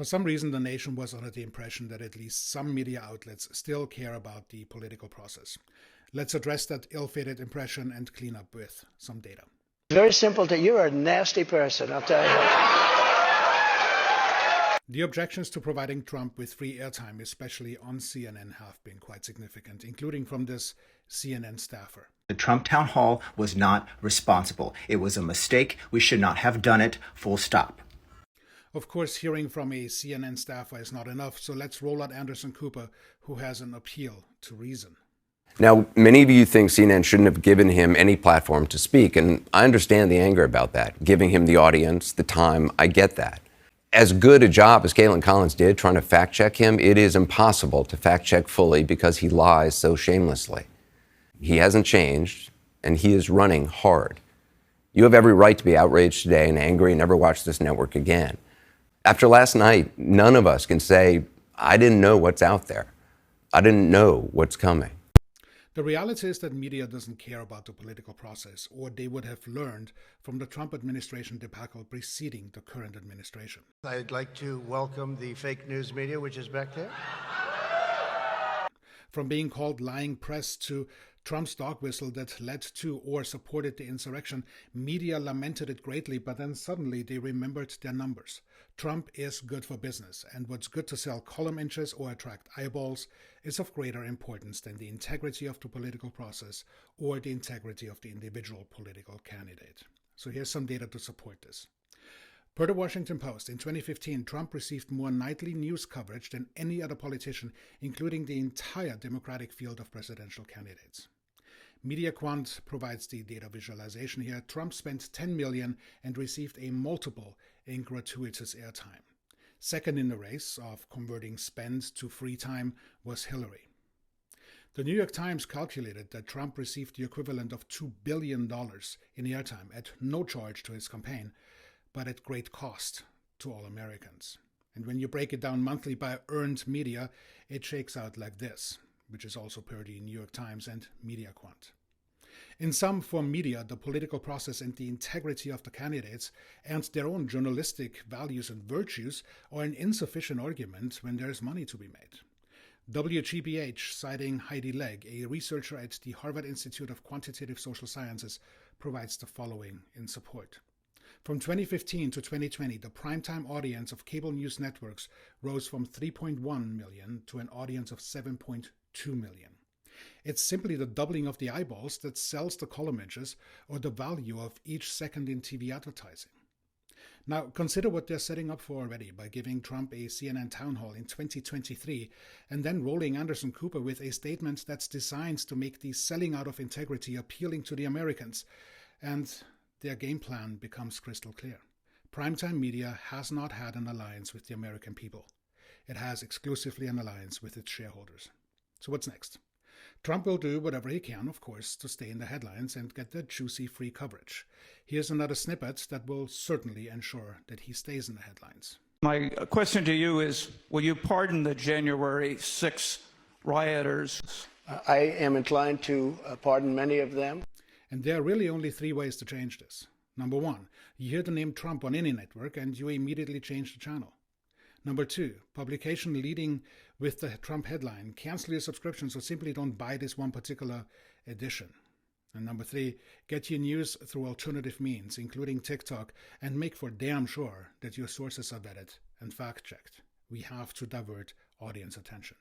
For some reason, the nation was under the impression that at least some media outlets still care about the political process. Let's address that ill-fated impression and clean up with some data. Very simple. You're a nasty person, I'll tell you. The objections to providing Trump with free airtime, especially on CNN, have been quite significant, including from this CNN staffer. The Trump town hall was not responsible. It was a mistake. We should not have done it. Full stop. Of course, hearing from a CNN staffer is not enough, so let's roll out Anderson Cooper, who has an appeal to reason. Now, many of you think CNN shouldn't have given him any platform to speak, and I understand the anger about that. Giving him the audience, the time, I get that. As good a job as Kaitlan Collins did trying to fact-check him, it is impossible to fact-check fully because he lies so shamelessly. He hasn't changed, and he is running hard. You have every right to be outraged today and angry and never watch this network again. After last night, none of us can say, I didn't know what's out there. I didn't know what's coming. The reality is that media doesn't care about the political process, or they would have learned from the Trump administration debacle preceding the current administration. I'd like to welcome the fake news media, which is back there. From being called lying press to Trump's dog whistle that led to or supported the insurrection, media lamented it greatly, but then suddenly they remembered their numbers. Trump is good for business, and what's good to sell column inches or attract eyeballs is of greater importance than the integrity of the political process or the integrity of the individual political candidate. So here's some data to support this. Per the Washington Post, in 2015, Trump received more nightly news coverage than any other politician, including the entire Democratic field of presidential candidates. MediaQuant provides the data visualization here. Trump spent $10 million and received a multiple in gratuitous airtime. Second in the race of converting spend to free time was Hillary. The New York Times calculated that Trump received the equivalent of $2 billion in airtime at no charge to his campaign, but at great cost to all Americans. And when you break it down monthly by earned media, it shakes out like this, which is also per the New York Times and MediaQuant. In sum, for media, the political process and the integrity of the candidates and their own journalistic values and virtues are an insufficient argument when there is money to be made. WGBH, citing Heidi Legg, a researcher at the Harvard Institute of Quantitative Social Sciences, provides the following in support. From 2015 to 2020, the primetime audience of cable news networks rose from 3.1 million to an audience of 7.2 million. It's simply the doubling of the eyeballs that sells the column inches or the value of each second in TV advertising. Now, consider what they're setting up for already by giving Trump a CNN town hall in 2023 and then rolling Anderson Cooper with a statement that's designed to make the selling out of integrity appealing to the Americans. And their game plan becomes crystal clear. Primetime media has not had an alliance with the American people. It has exclusively an alliance with its shareholders. So what's next? Trump will do whatever he can, of course, to stay in the headlines and get the juicy free coverage. Here's another snippet that will certainly ensure that he stays in the headlines. My question to you is, will you pardon the January 6 rioters? I am inclined to pardon many of them. And there are really only three ways to change this. Number one, you hear the name Trump on any network and you immediately change the channel. Number two, publication leading with the Trump headline, cancel your subscriptions or simply don't buy this one particular edition. And number three, get your news through alternative means, including TikTok, and make for damn sure that your sources are vetted and fact-checked. We have to divert audience attention.